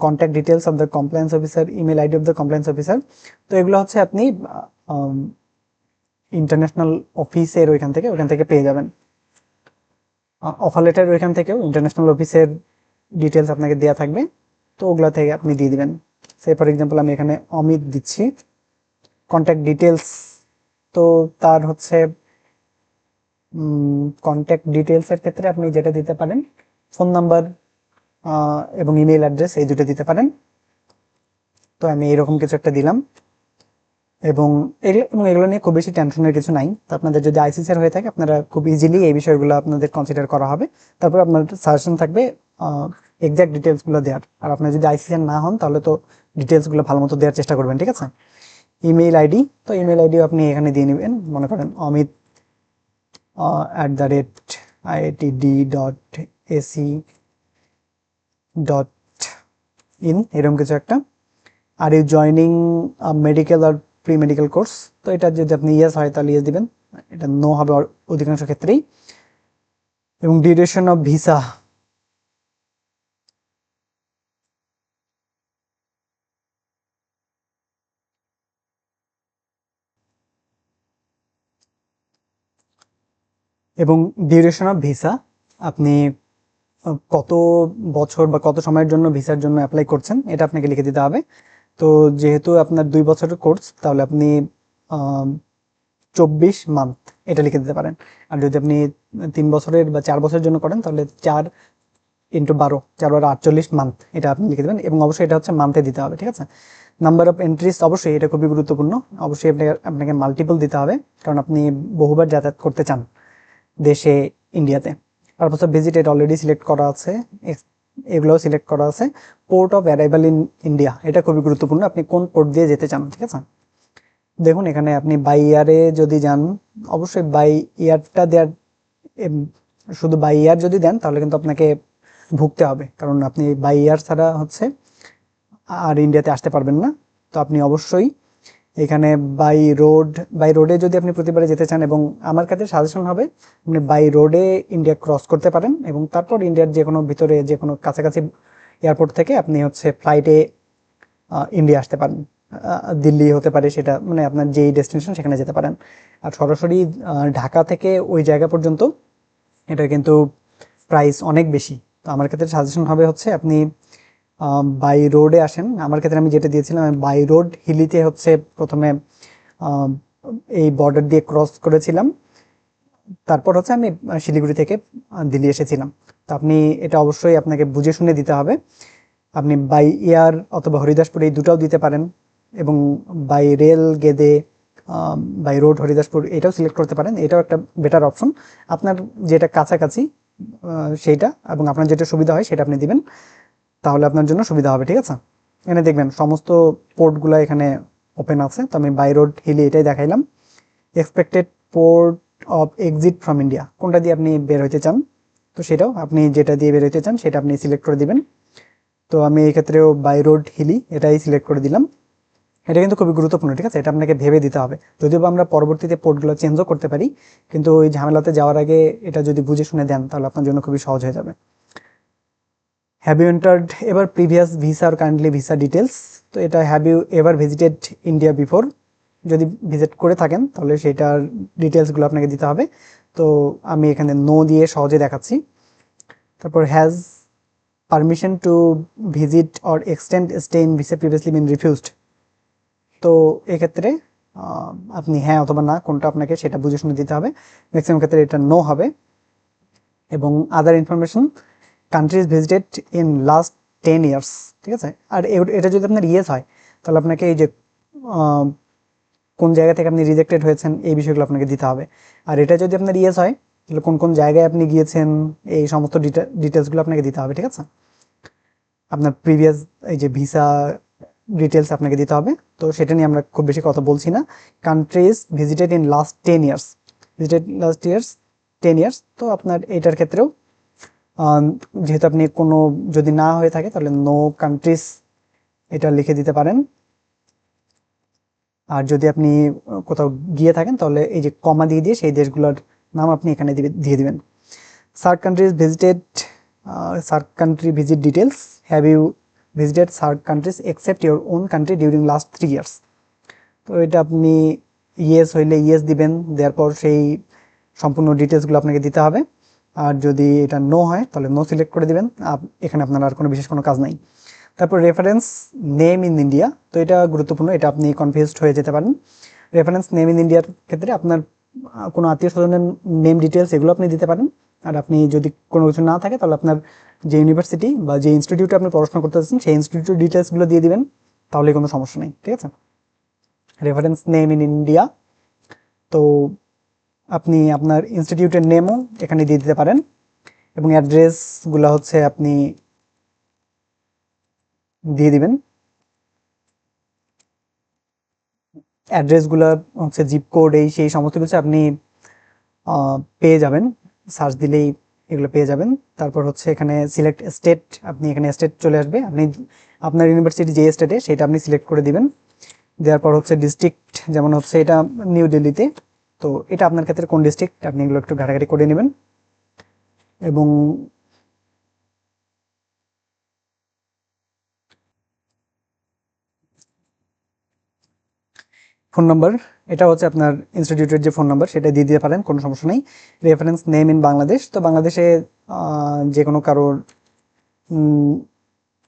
contact details of the compliance officer, email ID of the compliance officer. তো এগুলো হচ্ছে আপনি ইন্টারন্যাশনাল অফিসের ওইখান থেকে পেয়ে যাবেন। অফার লেটার ওইখান থেকেও ইন্টারন্যাশনাল অফিসের ডিটেলস আপনাকে দেওয়া থাকবে, তো ওগুলা থেকে আপনি দিয়ে দিবেন। সে ফর এক্সাম্পল আমি এখানে অমিত দিচ্ছি। কন্ট্যাক্ট ডিটেলস, তো তার হচ্ছে কন্ট্যাক্ট ডিটেলসের ক্ষেত্রে আপনি যেটা দিতে পারেন, ফোন নাম্বার এবং ইমেল অ্যাড্রেস, এই দুটো দিতে পারেন। তো আমি এরকম কিছু একটা দিলাম, এবং এগুলো নিয়ে খুব বেশি টেনশনের কিছু নাই। তো আপনাদের যদি আইসিসিআর হয়ে থাকে, আপনারা খুব ইজিলি এই বিষয়গুলো আপনাদের কনসিডার করা হবে। তারপর আপনার সাজেশন থাকবে এক্সাক্ট ডিটেলসগুলো দেওয়ার। আর আপনার যদি আইসিসিআর না হন, তাহলে তো ডিটেলসগুলো ভালো মতো দেওয়ার চেষ্টা করবেন, ঠিক আছে। ইমেল আইডি, তো ইমেল আইডিও আপনি এখানে দিয়ে নেবেন, মনে করেন অমিত @iitd.ac.in, এরকম কিছু একটা। Are you joining medical or pre medical course, তো এটা যদি আপনি ইয়েস হয় তাহলে ইয়েস দিবেন, এটা নো হবে অধিকাংশ ক্ষেত্রেই। এবং ডিউরেশন অফ ভিসা, এবং ডিউরেশন অফ ভিসা, আপনি কত বছর বা কত সময়ের জন্য ভিসার জন্য অ্যাপ্লাই করছেন, এটা আপনাকে লিখে দিতে হবে। তো যেহেতু আপনার 2 বছরের কোর্স, তাহলে আপনি 24 মান্থ এটা লিখে দিতে পারেন। আর যদি আপনি 3 বছরের বা 4 বছরের জন্য করেন, তাহলে 4 × 12, 4 × 48 মান্থ, এটা আপনি লিখে দেবেন। এবং অবশ্যই এটা হচ্ছে মান্থে দিতে হবে, ঠিক আছে। নাম্বার অফ এন্ট্রিজ, অবশ্যই এটা খুবই গুরুত্বপূর্ণ, অবশ্যই আপনাকে মাল্টিপল দিতে হবে, কারণ আপনি বহুবার যাতায়াত করতে চান দেশে, ইন্ডিয়াতে। পারপাস অফ ভিজিট এটা অলরেডি সিলেক্ট করা আছে, এগুলোও সিলেক্ট করা আছে। Port of arrival in India, এটা খুবই গুরুত্বপূর্ণ, আপনি কোন পোর্ট দিয়ে যেতে চান, ঠিক আছে। দেখুন এখানে আপনি বাই ইয়ারে যদি যান, অবশ্যই বাই ইয়ারটা দেওয়ার, শুধু বাই ইয়ার যদি দেন তাহলে কিন্তু আপনাকে ভুগতে হবে, কারণ আপনি বাই ইয়ার ছাড়া হচ্ছে আর ইন্ডিয়াতে আসতে পারবেন না। তো আপনি অবশ্যই এখানে বাই রোডে যদি আপনি প্রতিবারে যেতে চান, এবং আমার কাছে সাজেশন হবে আপনি বাই রোডে ইন্ডিয়া ক্রস করতে পারেন, এবং তারপর ইন্ডিয়ার যে কোনো ভিতরে যে কোনো কাছাকাছি এয়ারপোর্ট থেকে আপনি হচ্ছে ফ্লাইটে ইন্ডিয়া আসতে পারেন। দিল্লি হতে পারে, সেটা মানে আপনার যেই ডেস্টিনেশন সেখানে যেতে পারেন। আর সরাসরি ঢাকা থেকে ওই জায়গা পর্যন্ত এটা কিন্তু প্রাইস অনেক বেশি। তো আমার ক্ষেত্রে সাজেশন হবে হচ্ছে আপনি বাই রোডে আসেন। আমার ক্ষেত্রে আমি যেটা দিয়েছিলাম, আমি বাই রোড হিলিতে হচ্ছে প্রথমে এই বর্ডার দিয়ে ক্রস করেছিলাম, তারপর হচ্ছে আমি শিলিগুড়ি থেকে দিল্লি এসেছিলাম। তো আপনি এটা অবশ্যই আপনাকে বুঝে শুনে দিতে হবে। আপনি বাই এয়ার অথবা হরিদাসপুর এই দুটাও দিতে পারেন, এবং by rail Gede, by road Haridaspur এটাও সিলেক্ট করতে পারেন, এটাও একটা বেটার অপশন। আপনার যেটা কাছাকাছি সেইটা, এবং আপনার যেটা সুবিধা হয় সেটা আপনি দিবেন, তাহলে আপনার জন্য সুবিধা হবে, ঠিক আছে। এখানে দেখবেন সমস্ত পোর্টগুলো এখানে ওপেন আছে। তো আমি বাই রোড হিলি এটাই দেখাইলাম। Expected port of exit from India, কোনটা দিয়ে আপনি বের হইতে চান, তো সেটাও আপনি যেটা দিয়ে বের হইতে চান সেটা আপনি সিলেক্ট করে দিবেন। তো আমি এই ক্ষেত্রেও বাই রোড হিলি এটাই সিলেক্ট করে দিলাম। এটা কিন্তু খুবই গুরুত্বপূর্ণ, ঠিক আছে, এটা আপনাকে ভেবে দিতে হবে। যদিও আমরা পরবর্তীতে পোর্টগুলো চেঞ্জও করতে পারি, কিন্তু ওই ঝামেলাতে যাওয়ার আগে এটা যদি বুঝে শুনে দেন, তাহলে আপনার জন্য খুবই সহজ হয়ে যাবে। Have you entered ever previous visa or currently visa details, তো এটা have you ever visited India before, যদি ভিজিট করে থাকেন তাহলে সেটার ডিটেলসগুলো আপনাকে দিতে হবে। তো আমি এখানে নো দিয়ে সহজে দেখাচ্ছি। তারপর has permission to visit or extend stay in visa previously been refused, তো এক্ষেত্রে আপনি হ্যাঁ অথবা না কোনটা আপনাকে সেটা বুঝে শুনে দিতে হবে। ম্যাক্সিমাম ক্ষেত্রে এটা নো হবে। এবং আদার information, countries visited in last 10 years, ঠিক আছে। আর এটা যদি আপনার ইয়েস হয়, তাহলে আপনাকে এই যে কোন জায়গা থেকে আপনি রিজেক্টেড হয়েছেন এই বিষয়গুলো আপনাকে দিতে হবে। আর এটা যদি আপনার ইয়েস হয়, তাহলে কোন কোন জায়গায় আপনি গিয়েছেন এই সমস্ত ডিটেলসগুলো আপনাকে দিতে হবে, ঠিক আছে। আপনার প্রিভিয়াস এই যে ভিসা ডিটেলস আপনাকে দিতে হবে। তো সেটা নিয়ে আমরা খুব বেশি কথা বলছি না। Countries visited in last 10 years, visited last years 10 years. তো আপনার এটার ক্ষেত্রেও যেহেতু আপনি কোনো যদি না হয়ে থাকে তাহলে নো কান্ট্রিজ এটা লিখে দিতে পারেন। আর যদি আপনি কোথাও গিয়ে থাকেন তাহলে এই যে কমা দিয়ে দিয়ে সেই দেশগুলোর নাম আপনি এখানে দিয়ে দিবেন। SAARC countries visited, SAARC country visit details, have you visited SAARC countries except your own country during last 3 years. তো এটা আপনি ইয়েস হইলে ইয়েস দিবেন, দেওয়ার পর সেই সম্পূর্ণ ডিটেলসগুলো আপনাকে দিতে হবে। আর যদি এটা নো হয় তাহলে নো সিলেক্ট করে দিবেন। এখানে আপনার আর কোনো বিশেষ কোনো কাজ নাই। তারপর রেফারেন্স নেম ইন ইন্ডিয়া, তো এটা গুরুত্বপূর্ণ, এটা আপনি কনফিউজড হয়ে যেতে পারেন। রেফারেন্স নেম ইন ইন্ডিয়ার ক্ষেত্রে আপনার কোনো আত্মীয় স্বজনের নেম ডিটেলস এগুলো আপনি দিতে পারেন। আর আপনি যদি কোনো কিছু না থাকে তাহলে আপনার যে ইউনিভার্সিটি বা যে ইনস্টিটিউটে আপনি পড়াশোনা করতে চাচ্ছেন সেই ইনস্টিটিউটের ডিটেলসগুলো দিয়ে দিবেন, তাহলে কোনো সমস্যা নেই, ঠিক আছে। রেফারেন্স নেম ইন ইন্ডিয়া, তো আপনি আপনার ইনস্টিটিউটের নেমও এখানে দিয়ে দিতে পারেন। এবং অ্যাড্রেসগুলো হচ্ছে আপনি দিয়ে দিবেন। অ্যাড্রেসগুলো হচ্ছে জিপ কোড এই সেই সমস্ত কিছু আপনি পেয়ে যাবেন, সার্চ দিলেই এগুলো পেয়ে যাবেন। তারপর হচ্ছে এখানে সিলেক্ট স্টেট, আপনি এখানে স্টেট চলে আসবে, আপনি আপনার ইউনিভার্সিটি যে স্টেটে সেটা আপনি সিলেক্ট করে দিবেন। দেওয়ার পর হচ্ছে ডিস্ট্রিক্ট, যেমন হচ্ছে এটা নিউ দিল্লিতে, তো এটা আপনার ক্ষেত্রে কোন ডিস্ট্রিক্ট আপনি এগুলো একটু ঘাটাঘাটি করে নেবেন। এবং ফোন নাম্বার, এটা হচ্ছে আপনার ইনস্টিটিউটের যে ফোন নাম্বার সেটা দিয়ে দিতে পারেন, কোনো সমস্যা নেই। রেফারেন্স নেম ইন বাংলাদেশ, তো বাংলাদেশে যে কোনো কারোর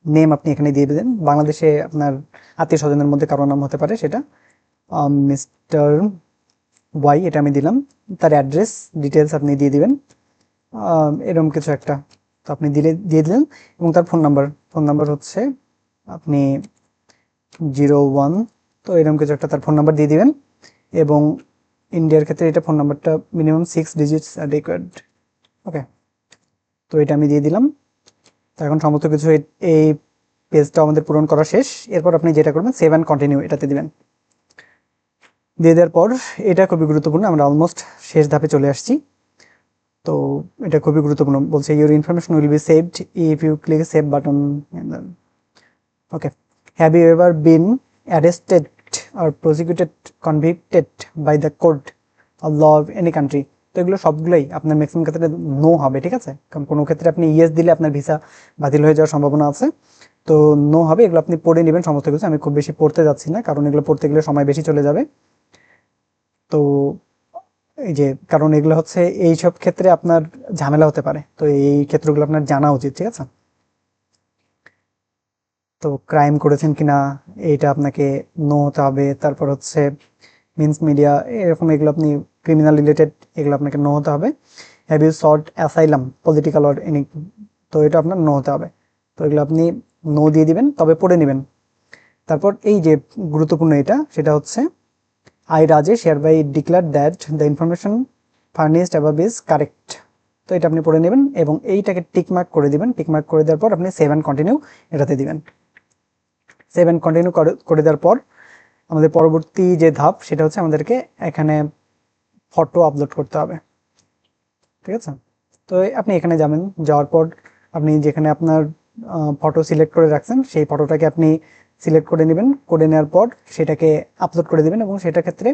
নেম আপনি এখানে দিয়ে দেবেন। বাংলাদেশে আপনার আত্মীয় স্বজনের মধ্যে কারোর নাম হতে পারে, সেটা মিস্টার ওয়াই, এটা আমি দিলাম। তার অ্যাড্রেস ডিটেলস আপনি দিয়ে দিবেন, এরকম কিছু একটা, তো আপনি দিয়ে দিলেন। এবং তার ফোন নাম্বার হচ্ছে আপনি 01, তো এরকম কিছু একটা তার ফোন নাম্বার দিয়ে দিবেন। এবং ইন্ডিয়ার ক্ষেত্রে এটা ফোন নাম্বারটা মিনিমাম 6 ডিজিটস আর রিকোয়ার্ড। ওকে, তো এটা আমি দিয়ে দিলাম। তো এখন সমস্ত কিছু এই পেজটা আমাদের পূরণ করা শেষ। এরপর আপনি যেটা করবেন সেভ অ্যান্ড কন্টিনিউ এটাতে দিবেন। দিয়ে দেওয়ার পর এটা খুবই গুরুত্বপূর্ণ, আমরা অলমোস্ট শেষ ধাপে চলে আসছি। তো এটা খুবই গুরুত্বপূর্ণ, বলছে your information will be saved if you click save button. Okay, have you ever been arrested or prosecuted convicted by the court of law of any country. তো এগুলো সবগুলোই আপনার ম্যাক্সিমাম ক্ষেত্রে নো হবে, ঠিক আছে। কারণ কোনো ক্ষেত্রে আপনি ইয়েস দিলে আপনার ভিসা বাতিল হয়ে যাওয়ার সম্ভাবনা আছে, তো নো হবে। এগুলো আপনি পড়ে নেবেন সমস্ত কিছু, আমি খুব বেশি পড়তে যাচ্ছি না কারণ এগুলো পড়তে গেলে সময় বেশি চলে যাবে। তো এই যে কারণ এগুলো হচ্ছে এইসব ক্ষেত্রে আপনার ঝামেলা হতে পারে, তো এই ক্ষেত্রগুলো আপনার জানা উচিত, ঠিক আছে। তো ক্রাইম করেছেন কিনা এইটা আপনাকে নো হতে হবে। তারপর হচ্ছে মিন্স মিডিয়া এরকম এগুলো আপনি ক্রিমিনাল রিলেটেড এগুলো আপনাকে নো হতে হবে। Have you sought asylum political or any, তো এটা আপনার নো হতে হবে। তো এগুলো আপনি নো দিয়ে দিবেন, তবে পড়ে নেবেন। তারপর এই যে গুরুত্বপূর্ণ এটা, সেটা হচ্ছে I Rajesh hereby declare that the information furnished above is correct। তো এটা আপনি পড়ে নেবেন এবং এইটাকে টিকমার্ক করে দিবেন। টিকমার্ক করে দেওয়ার পর আপনি সেভ অ্যান্ড কন্টিনিউ এটাতে দিবেন। সেভ অ্যান্ড কন্টিনিউ করে দেওয়ার পর আমাদের পরবর্তী যে ধাপ সেটা হচ্ছে আমাদেরকে এখানে ফটো আপলোড করতে হবে, ঠিক আছে। তো আপনি এখানে যাবেন, যাওয়ার পর আপনি যেখানে আপনার ফটো সিলেক্ট করে রাখছেন সেই ফটোটাকে আপনি সিলেক্ট করে নেবেন। করে নেওয়ার পর সেটাকে আপলোড করে দেবেন। এবং সেটার ক্ষেত্রে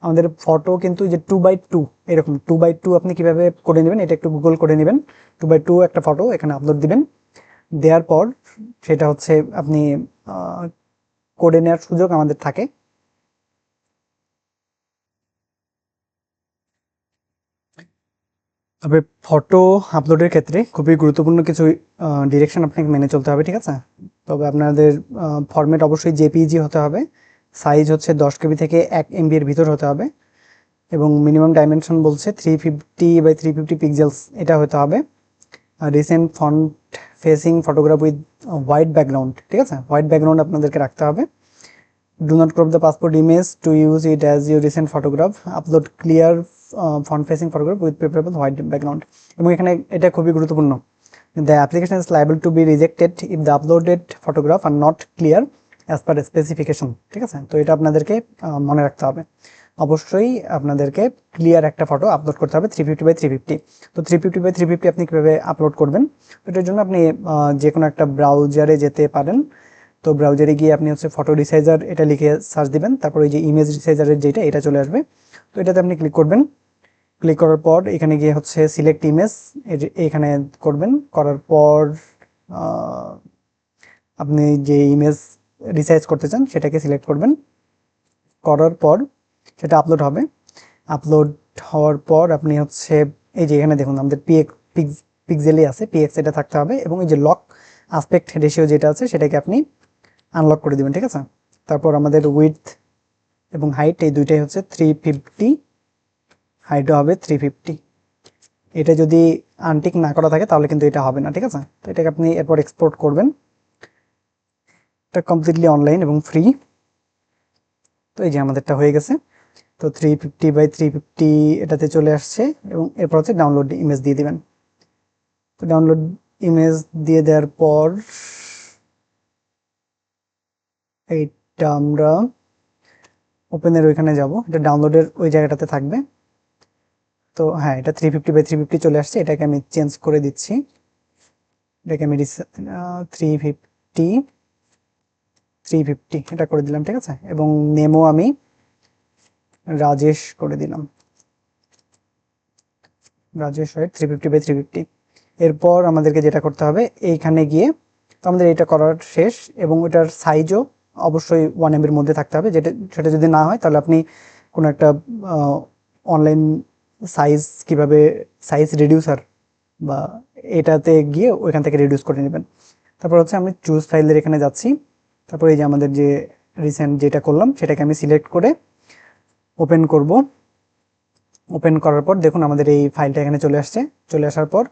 আমাদের ফটো কিন্তু যে 2x2 এরকম 2x2 আপনি কিভাবে করে নেবেন এটা একটু গুগল করে নেবেন। 2x2 একটা ফটো এখানে আপলোড দিবেন। দেওয়ার পর সেটা হচ্ছে আপনি করে নেওয়ার সুযোগ আমাদের থাকে। তবে ফটো আপলোডের ক্ষেত্রে খুবই গুরুত্বপূর্ণ কিছু ডিরেকশন আপনাকে মেনে চলতে হবে, ঠিক আছে। তবে আপনাদের ফরম্যাট অবশ্যই জেপিইজি হতে হবে। সাইজ হচ্ছে 10 KB থেকে 1 MB এর ভিতর হতে হবে। এবং মিনিমাম ডাইমেনশন বলছে 350 x 350 পিক্সেলস এটা হতে হবে। আর recent front facing photograph with white background, ঠিক আছে, হোয়াইট ব্যাকগ্রাউন্ড আপনাদেরকে রাখতে হবে। Do not crop the passport image to use it as your recent photograph. Upload clear front facing photograph with preferable white background. এবং এখানে এটা খুবই গুরুত্বপূর্ণ, the application is liable to be rejected if the uploaded photograph are not clear as per specification. ঠিক আছে, তো এটা আপনাদেরকে মনে রাখতে হবে। অবশ্যই আপনাদেরকে ক্লিয়ার একটা ফটো আপলোড করতে হবে 350x350। তো 350x350 আপনি কীভাবে আপলোড করবেন, এটার জন্য আপনি যে কোনো একটা ব্রাউজারে যেতে পারেন। তো ব্রাউজারে গিয়ে আপনি হচ্ছে ফটো রিসাইজার এটা লিখে সার্চ দিবেন, তারপর ওই যে ইমেজ রিসাইজারের যেটা এটা চলে আসবে। তো এটাতে আপনি ক্লিক করবেন। ক্লিক করার পর এখানে গিয়ে হচ্ছে সিলেক্ট ইমেজ এখানে করবেন। করার পর আপনি যে ইমেজ রিসাইজ করতে চান সেটাকে সিলেক্ট করবেন। করার পর সেটা আপলোড হবে। আপলোড হওয়ার পর আপনি হচ্ছে এই যে এখানে দেখুন আমাদের পিক্সেলই আছে, পিএক্স এটা থাকতে হবে, এবং এই যে লক আসপেক্ট রেশিও যেটা আছে সেটাকে আপনি আনলক করে দিবেন। ঠিক আছে, তারপর আমাদের উইডথ এবং হাইট এই দুইটাই হচ্ছে 350, হাইটও হবে 350। এটা যদি আনটিক না করা থাকে তাহলে কিন্তু এটা হবে না। ঠিক আছে, তো এটাকে আপনি এরপর এক্সপোর্ট করবেন। এটা কমপ্লিটলি অনলাইন এবং ফ্রি। তো এই যে আমাদেরটা হয়ে গেছে। তো 350x350 এটাতে চলে আসছে, এবং এরপর হচ্ছে ডাউনলোড ইমেজ দিয়ে দিবেন। তো ডাউনলোড ইমেজ দিয়ে দেওয়ার পর এইটা আমরা ওপেনের ওইখানে যাব, এটা ডাউনলোডের ওই জায়গাটাতে থাকবে। তো হ্যাঁ, এটা 350x350 চলে আসছে, এটাকে আমি চেঞ্জ করে দিচ্ছি। এটাকে আমি 350 এটা করে দিলাম। ঠিক আছে, এবং নেমও আমি রাজেশ করে দিলাম। রাজেশ হয় 350x350। এরপর আমাদেরকে যেটা করতে হবে এইখানে গিয়ে, তো আমাদের এটা করার শেষ, এবং ওটার সাইজও অবশ্যই 1 MB মধ্যে থাকতে হবে। সেটা যদি না হয় তাহলে আপনি কোনো একটা অনলাইন কিভাবে সাইজ রিডিউসার বা এটাতে গিয়ে ওইখান থেকে রিডিউস করে নেবেন। তারপর হচ্ছে আমি চুজ ফাইলের এখানে যাচ্ছি। তারপর এই যে আমাদের যে রিসেন্ট যেটা করলাম সেটাকে আমি সিলেক্ট করে ওপেন করব। ওপেন করার পর দেখুন আমাদের এই ফাইলটা এখানে চলে আসছে। চলে আসার পর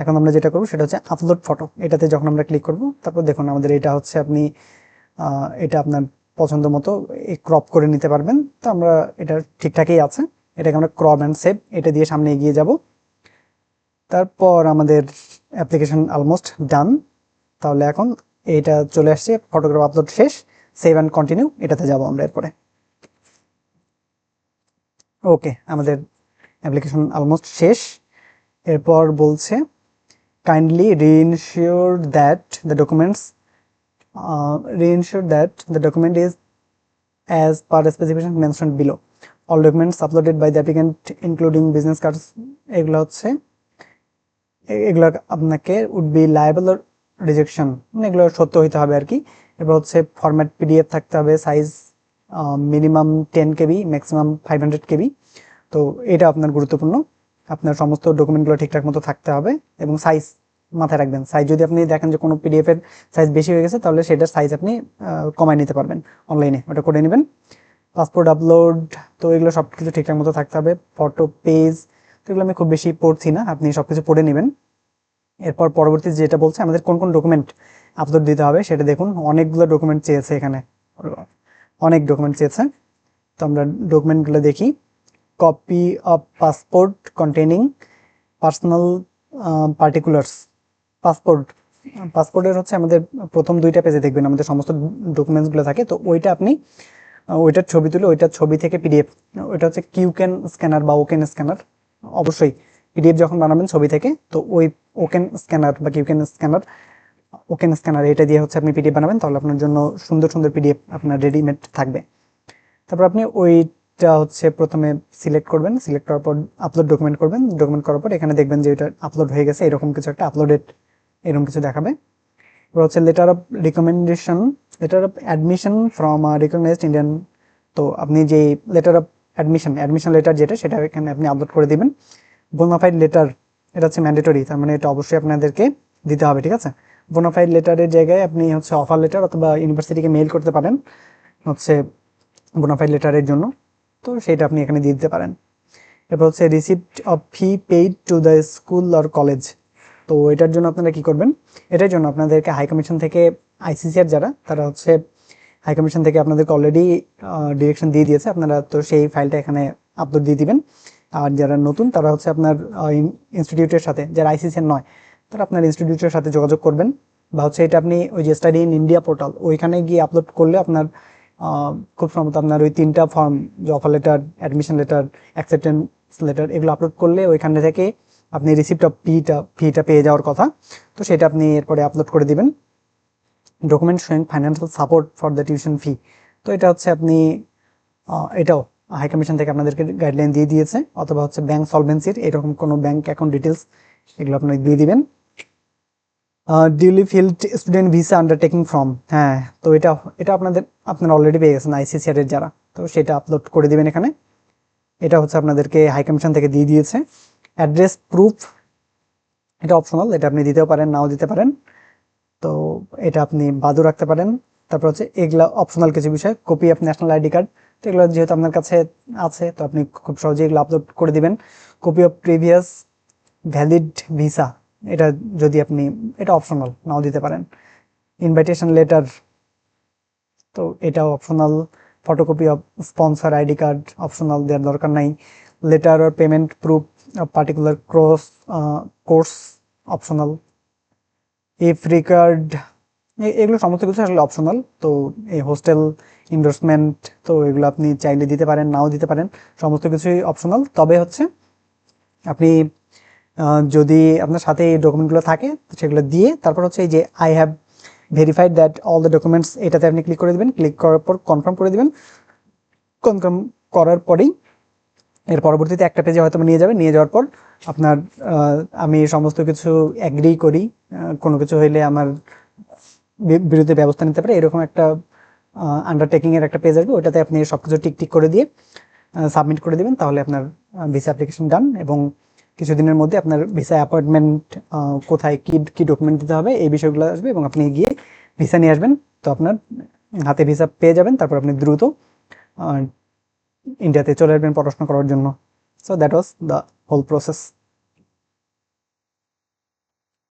এখন আমরা যেটা করব সেটা হচ্ছে আপলোড ফটো। এটাতে যখন আমরা ক্লিক করব, তারপর দেখুন আমাদের এটা হচ্ছে আপনি এটা আপনার পছন্দ মতো ক্রপ করে নিতে পারবেন। তো আমরা এটা ঠিকঠাকই আছে, এটাকে আমরা ক্রপ অ্যান্ড সেভ এটা দিয়ে সামনে এগিয়ে যাব। তারপর আমাদের অ্যাপ্লিকেশন অলমোস্ট ডান। তাহলে এখন এটা চলে আসছে, ফটোগ্রাফ আপলোড শেষ। সেভ অ্যান্ড কন্টিনিউ এটাতে যাব আমরা এরপরে। ওকে, আমাদের অ্যাপ্লিকেশন অলমোস্ট শেষ। এরপর বলছে kindly reinsure that the documents the document is as per the specification mentioned below. All documents uploaded by the applicant including business cards এগুলো হচ্ছে এগুলো আপনাকে would be liable or rejection, মানে এগুলো সত্য হইতে হবে আর কি। এবার হচ্ছে ফরম্যাট পিডিএফ থাকতে হবে, size minimum 10 KB, maximum 500 KB। তো এটা আপনার গুরুত্বপূর্ণ, আপনার সমস্ত ডকুমেন্টগুলো ঠিকঠাক মতো থাকতে হবে। এবং সাইজ মাথায় রাখবেন, সাইজ যদি আপনি দেখেন যে কোনো পিডিএফ এর সাইজ বেশি হয়ে গেছে তাহলে সেটার সাইজ আপনি কমায় নিতে পারবেন, অনলাইনে ওটা করে নেবেন। পাসপোর্ট আপলোড, তো এগুলো সব কিছু ঠিকঠাক মতো থাকতে হবে। ফটো পেজ, তো এগুলো আমি খুব বেশি পড়ছি না, আপনি সব কিছু পড়ে নেবেন। এরপর পরবর্তী যেটা বলছে আমাদের কোন কোন ডকুমেন্ট আপলোড দিতে হবে সেটা দেখুন। অনেকগুলো ডকুমেন্ট চেয়েছে এখানে, অনেক ডকুমেন্ট চেয়েছে। তো আমরা ডকুমেন্টগুলো দেখি। Copy of passport containing personal particulars. পাসপোর্টের হচ্ছে আমাদের প্রথম 2টা পেজে দেখবেন আমাদের সমস্ত ডকুমেন্টসগুলো থাকে। তো ওইটা আপনি ওইটার ছবি তুলে ওইটার ছবি থেকে পিডিএফ, ওইটা হচ্ছে কিউকেন স্ক্যানার বা ওকেন স্ক্যানার। অবশ্যই পিডিএফ যখন বানাবেন ছবি থেকে, তো ওই ওকেন স্ক্যানার বা ওকেন স্ক্যানার এটা দিয়ে হচ্ছে আপনি পিডিএফ বানাবেন, তাহলে আপনার জন্য সুন্দর সুন্দর পিডিএফ আপনার রেডিমেড থাকবে। তারপর আপনি ওইটা হচ্ছে প্রথমে সিলেক্ট করবেন, সিলেক্ট করার পর আপলোড ডকুমেন্ট করবেন। ডকুমেন্ট করার পর এখানে দেখবেন যে এটা আপলোড হয়ে গেছে, এরকম কিছু একটা আপলোডেড এরকম কিছু দেখাবে। এবার হচ্ছে letter of admission from recognised Indian. তো আপনি যে লেটার অফ অ্যাডমিশন লেটার যেটা সেটা এখানে আপনি আপলোড করে দিবেন। বোনাফাইড লেটার, এটা হচ্ছে ম্যান্ডেটরি, তার মানে এটা অবশ্যই আপনাদেরকে দিতে হবে। ঠিক আছে, বোনাফাইড লেটারের জায়গায় আপনি হচ্ছে অফার লেটার অথবা ইউনিভার্সিটিকে মেইল করতে পারেন হচ্ছে বোনাফাইড লেটারের জন্য, তো সেটা আপনি এখানে দিয়ে দিতে পারেন। এরপর হচ্ছে receipt of fee paid to the school or college. তো এটার জন্য আপনারা কি করবেন, এটার জন্য আপনাদেরকে হাই কমিশন থেকে আইসিসিআর যারা তারা হচ্ছে হাই কমিশন থেকে আপনাদেরকে অলরেডি ডিরেকশন দিয়ে দিয়েছে, আপনারা তো সেই ফাইলটা এখানে আপলোড দিয়ে দিবেন। আর যারা নতুন তারা হচ্ছে আপনার ইনস্টিটিউটের সাথে, যারা আইসিসিআর নয় তাহলে আপনার ইনস্টিটিউটের সাথে যোগাযোগ করবেন, বা হচ্ছে এটা আপনি ওই যে স্টাডি ইন ইন্ডিয়া পোর্টাল ওইখানে গিয়ে আপলোড করলে আপনার খুব সম্ভবত আপনার ওই 3টা ফর্ম, যে offer letter, admission letter, acceptance letter, এগুলো আপলোড করলে ওইখানে থেকে আপনি রিসিপ্ট অফ ফিটা পেয়ে যাওয়ার কথা। তো সেটা আপনি এরপরে আপলোড করে দিবেন। Document showing financial support for the tuition fee, তো এটা হচ্ছে আপনি এটাও হাই কমিশন থেকে আপনাদেরকে গাইডলাইন দিয়ে দিয়েছে, অথবা হচ্ছে ব্যাংক সলভেন্সির এরকম কোনো ব্যাংক অ্যাকাউন্ট ডিটেলস এগুলো আপনি দিয়ে দিবেন। Duly field student visa undertaking form, হ্যাঁ, তো এটা আপনারা অলরেডি পেয়ে গেছেন আইসিসিআর এর যারা, তো সেটা আপলোড করে দিবেন এখানে। এটা হচ্ছে আপনাদেরকে হাই কমিশন থেকে দিয়ে দিয়েছে। অ্যাড্রেস প্রুফ, এটা অপশনাল, এটা আপনি দিতেও পারেন নাও দিতে পারেন, তো এটা আপনি বাদও রাখতে পারেন। তারপর হচ্ছে এগুলা অপশনাল কিছু বিষয়, copy of national ID card, তো এগুলো যেহেতু আপনার কাছে আছে তো আপনি খুব সহজেই এগুলো আপলোড করে দিবেন। Copy of previous valid visa, এটা যদি আপনি, এটা অপশনাল নাও দিতে পারেন। ইনভাইটেশন লেটার, তো এটাও optional. Photocopy of sponsor ID card optional, দেওয়ার দরকার নাই। Letter or payment proof of particular course optional. If required, এগুলো সমস্ত কিছু আসলে অপশনাল। তো এই হোস্টেল ইনডোর্সমেন্ট, তো এগুলো আপনি চাইলে দিতে পারেন নাও দিতে পারেন, সমস্ত কিছুই অপশনাল। তবে হচ্ছে আপনি যদি আপনার সাথে এই ডকুমেন্টগুলো থাকে সেগুলো দিয়ে তারপর হচ্ছে এই যে I have verified that all the documents, এটাতে আপনি ক্লিক করে দেবেন। ক্লিক করার পর কনফার্ম করে দেবেন। কনফার্ম করার পরেই এর পরবর্তীতে একটা পেজে হয়তো নিয়ে যাবে, নিয়ে যাওয়ার পর আপনার আমি সমস্ত কিছু অ্যাগ্রি করি, কোনো কিছু হইলে আমার বিরুদ্ধে ব্যবস্থা নিতে পারে এরকম একটা আন্ডারটেকিং এর একটা পেজ আসবে, ওটাতে আপনি সবকিছু টিক করে দিয়ে সাবমিট করে দিবেন, তাহলে আপনার ভিসা অ্যাপ্লিকেশন ডান। এবং কিছুদিনের মধ্যে আপনার ভিসা অ্যাপয়েন্টমেন্ট, কোথায় কি কি ডকুমেন্ট দিতে হবে এই বিষয়গুলো আসবে, এবং আপনি গিয়ে ভিসা নিয়ে আসবেন। তো আপনার হাতে ভিসা পেয়ে যাবেন, তারপর আপনি দ্রুত ইন্ডিয়াতে চলে আসবেন পড়াশোনা করার জন্য। So that was the whole process.